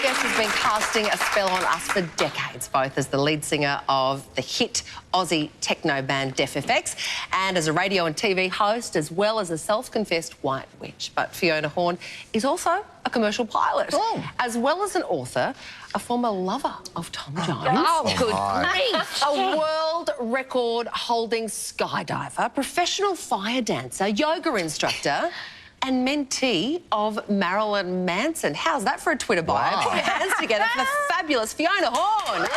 guest has been casting a spell on us for decades, both as the lead singer of the hit Aussie techno band Def FX and as a radio and TV host, as well as a self-confessed white witch. But Fiona Horne is also a commercial pilot, as well as an author, a former lover of Tom Jones. Oh, good grief. A world record holding skydiver, professional fire dancer, yoga instructor and mentee of Marilyn Manson. How's that for a Twitter bio? Wow. Put your hands together for the fabulous Fiona Horne.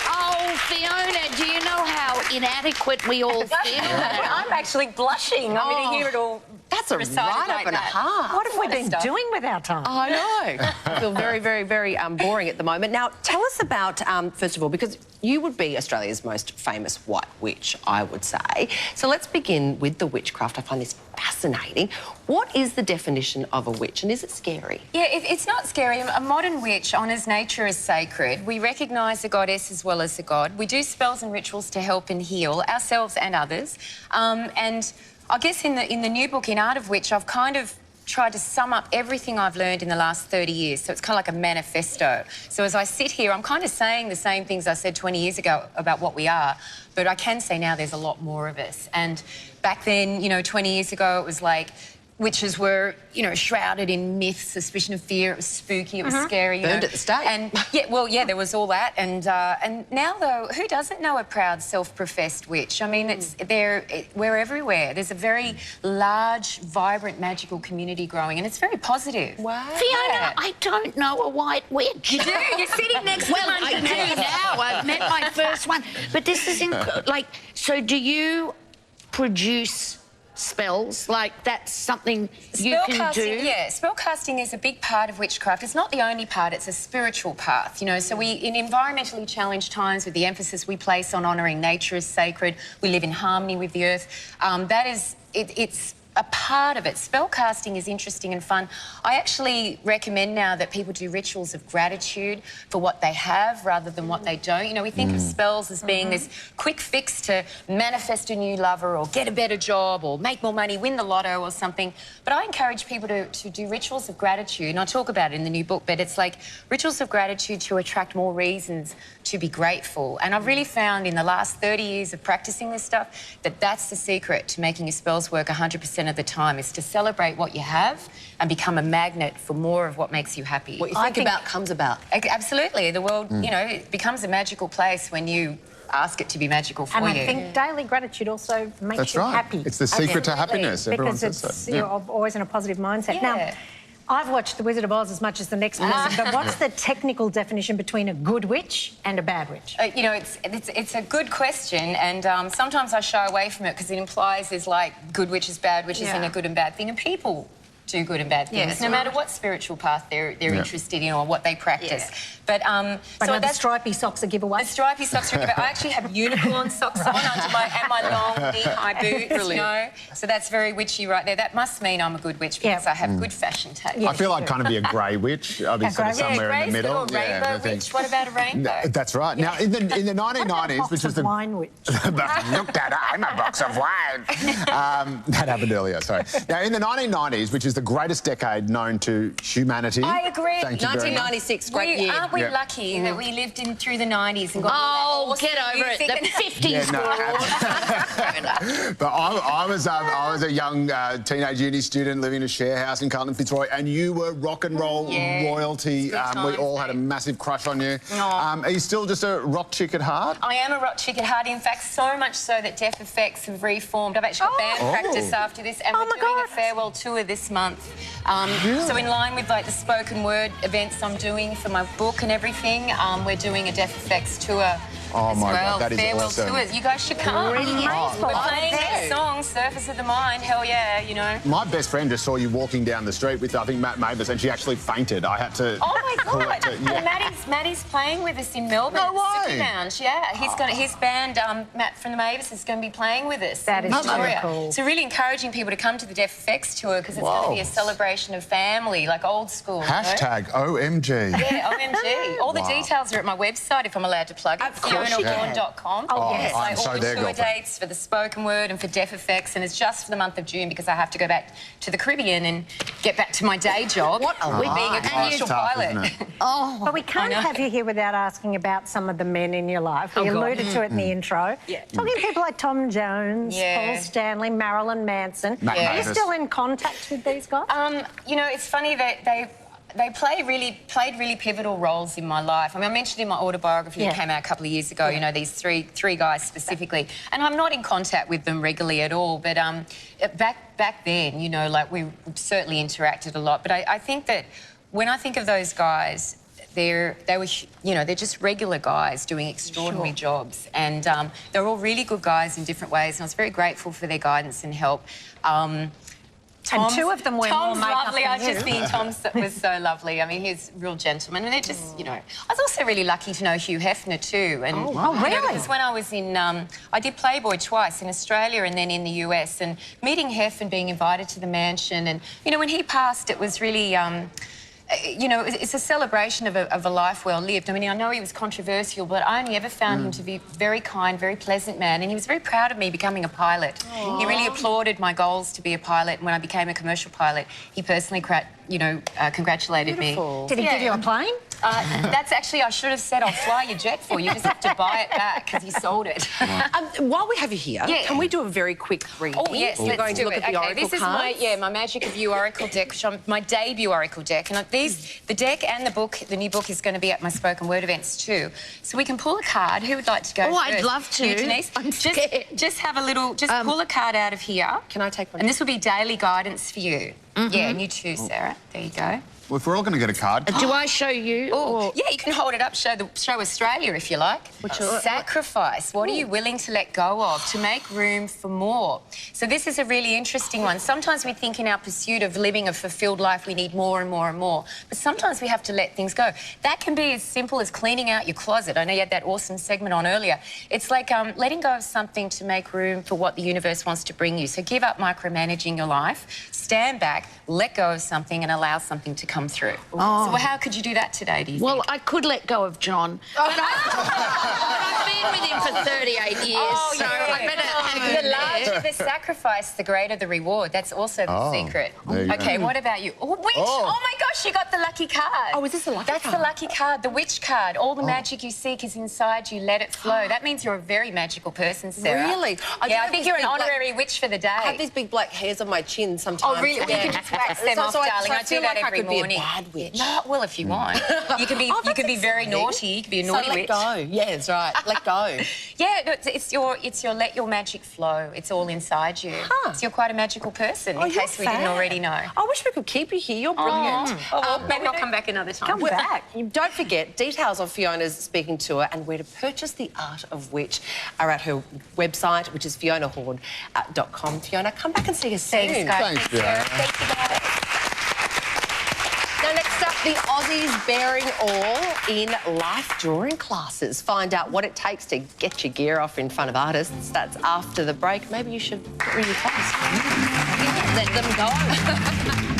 Oh, Fiona, do you know how inadequate we all feel? I'm actually blushing. I mean, to hear it all. That's a recited right like up and a that. half. What have we been doing with our time? I know. I feel very, very, very boring at the moment. Now, tell us about, first of all, because you would be Australia's most famous white witch, I would say. So let's begin with the witchcraft. I find this fascinating. What is the definition of a witch, and is it scary? Yeah, it's not scary. A modern witch honours nature as sacred. We recognise the goddess as well as the god. We do spells and rituals to help and heal ourselves and others. And I guess in the new book, In Art of Witch, I've kind of tried to sum up everything I've learned in the last 30 years. So it's kind of like a manifesto. So as I sit here, I'm kind of saying the same things I said 20 years ago about what we are, but I can say now there's a lot more of us. And back then, you know, 20 years ago, it was like witches were, you know, shrouded in myth, suspicion of fear. It was spooky, it was scary. Burned at the stake. And yeah, well, yeah, there was all that. And now, though, who doesn't know a proud, self-professed witch? I mean, we're everywhere. There's a very large, vibrant, magical community growing, and it's very positive. Wow. Fiona, I don't know a white witch. You do? You're sitting next to one. Well, I do now. I've met my first one. But this is, like, so do you produce spells? Like, that's something you can do? Yeah, spellcasting is a big part of witchcraft. It's not the only part, it's a spiritual path, you know. So we, in environmentally challenged times, with the emphasis we place on honouring nature as sacred, we live in harmony with the earth. It's a part of it. Spellcasting is interesting and fun. I actually recommend now that people do rituals of gratitude for what they have rather than what they don't. You know, we think of spells as being this quick fix to manifest a new lover or get a better job or make more money, win the lotto or something. But I encourage people to do rituals of gratitude, and I talk about it in the new book, but it's like rituals of gratitude to attract more reasons to be grateful. And I've really found in the last 30 years of practicing this stuff that that's the secret to making your spells work 100% of the time, is to celebrate what you have and become a magnet for more of what makes you happy. What you think about comes about. Absolutely. The world, you know, it becomes a magical place when you ask it to be magical for you. And I think daily gratitude also makes you happy. It's the secret to happiness. Everyone because says so. you're always in a positive mindset. Yeah. Now, I've watched The Wizard of Oz as much as the next person, but what's the technical definition between a good witch and a bad witch? You know, it's a good question, and sometimes I shy away from it because it implies there's like good witches, bad witches, and a good and bad thing, and people do good and bad things, no matter what spiritual path they're interested in or what they practice. But so the stripy socks are giveaway. The stripy socks are a giveaway. I actually have unicorn socks on under my long knee-high boots, you know. So that's very witchy right there. That must mean I'm a good witch because I have good fashion taste. I feel like kind of be a grey witch. I'll be sort of somewhere in the middle. Little rainbow witch. What about a rainbow? That's right. Now, in the 1990s, which was the wine witch. Look, Dad, I'm a box of wine. That happened earlier. Sorry. Now, in the 1990s, which is the greatest decade known to humanity. I agree. Thank you 1996, great year. Aren't we lucky that we lived in through the 90s and got all that awesome get over it. music The 50s. But I was a young teenage uni student living in a share house in Carlton, Fitzroy, and you were rock and roll royalty. We all had a massive crush on you. Are you still just a rock chick at heart? I am a rock chick at heart. In fact, so much so that Def FX have reformed. I've actually got band practice after this, and we're doing a farewell tour this month. So in line with like the spoken word events I'm doing for my book and everything, we're doing a Def FX tour as my well. God, that is farewell awesome. tours. You guys should come. We're playing that song, Surface of the Mind. Hell yeah, you know. My best friend just saw you walking down the street with, I think, Matt Mavis, and she actually fainted. I had to... Oh, my God. Maddie's playing with us in Melbourne. No way. City Lounge, yeah. His band, Matt from the Mavis, is going to be playing with us. That is Victoria. cool. So really encouraging people to come to the Def FX tour because it's going to be a celebration of family, like old school. Hashtag OMG. Yeah, OMG. All the details are at my website if I'm allowed to plug it. Of course. FionaHorne.com. Oh, yes. I'm All so the there, tour girlfriend. dates for the spoken word and for deaf effects, and it's just for the month of June because I have to go back to the Caribbean and get back to my day job. What a with being a life. commercial Tough, pilot. isn't it? But we can't have you here without asking about some of the men in your life. We alluded to it in the intro. Yeah. Talking to people like Tom Jones, Yeah. Paul Stanley, Marilyn Manson. Matt Are you Davis. still in contact with these guys? You know, it's funny that they played really pivotal roles in my life. I mean, I mentioned in my autobiography that came out a couple of years ago, you know, these three guys specifically. And I'm not in contact with them regularly at all, but back then, you know, like we certainly interacted a lot. But I think that when I think of those guys, they were, you know, they're just regular guys doing extraordinary jobs. And they're all really good guys in different ways. And I was very grateful for their guidance and help. And two of them wear more Tom's makeup lovely. than I was you. just being Tom's was so lovely. I mean, he's a real gentleman, and they're just, you know. I was also really lucky to know Hugh Hefner too. And Oh, wow. you know, Really? because when I was in, I did Playboy twice in Australia and then in the US, and meeting Hef and being invited to the mansion, and you know, when he passed, it was really. You know, it's a celebration of a life well lived. I mean, I know he was controversial, but I only ever found him to be a very kind, very pleasant man, and he was very proud of me becoming a pilot. He really applauded my goals to be a pilot, and when I became a commercial pilot, he personally, congratulated me. Did he give you a plane? That's actually, I should have said, I'll fly your jet for you. You just have to buy it back because he sold it. While we have you here, can we do a very quick reading? Oh, yes, We're let's going to do look it. at the Okay, oracle this is cards. my Magic of You Oracle deck, which is my debut Oracle deck. And the deck and the book, the new book, is going to be at my spoken word events too. So we can pull a card. Who would like to go Oh, first? I'd love to. You, Denise? I'm scared. Just have a little, pull a card out of here. Can I take one? And this will be daily guidance for you. Yeah, and you too, Sarah. There you go. Well, if we're all going to get a card. Do I show you? Oh, yeah, you can hold it up, show Australia if you like. Sacrifice. What are you willing to let go of to make room for more? So this is a really interesting one. Sometimes we think in our pursuit of living a fulfilled life we need more and more and more. But sometimes we have to let things go. That can be as simple as cleaning out your closet. I know you had that awesome segment on earlier. It's like letting go of something to make room for what the universe wants to bring you. So give up micromanaging your life, stand back, let go of something and allow something to come through. So how could you do that today, do you Well, think? I could let go of John, but I've been with him for 38 years, so I better hang The in there. larger the sacrifice, the greater the reward. That's also the secret. there you Okay, go. what about you? Oh, witch! Oh. my gosh, you got the lucky card. Oh, is this the lucky That's card? the lucky card, the witch card. All the magic you seek is inside you. Let it flow. That means you're a very magical person, Sarah. Really? I have think these you're an big black- honorary witch for the day. I have these big black hairs on my chin sometimes. Oh, really? Well, you can just wax them off, darling. I do feel that like every I could morning. be a bad witch. No, well, if you want. You can be, you can be very naughty. You can be a naughty so let witch. go. Yeah, that's right. Let go. Yeah, no, it's your let your magic flow. It's all inside you. Huh. So you're quite a magical person, in you're case we didn't fab. already know. I wish we could keep you here. You're brilliant. Oh, well, maybe I'll come back another time. Come back. Don't forget, details of Fiona's speaking tour and where to purchase The Art of Which are at her website, which is FionaHorne.com. Fiona, come back and see us soon. Thanks, guys. Thanks, Fiona. Thank you, guys. Now, next up, the Aussies bearing all in life drawing classes. Find out what it takes to get your gear off in front of artists. That's after the break. Maybe you should get rid of your clothes. Let them go.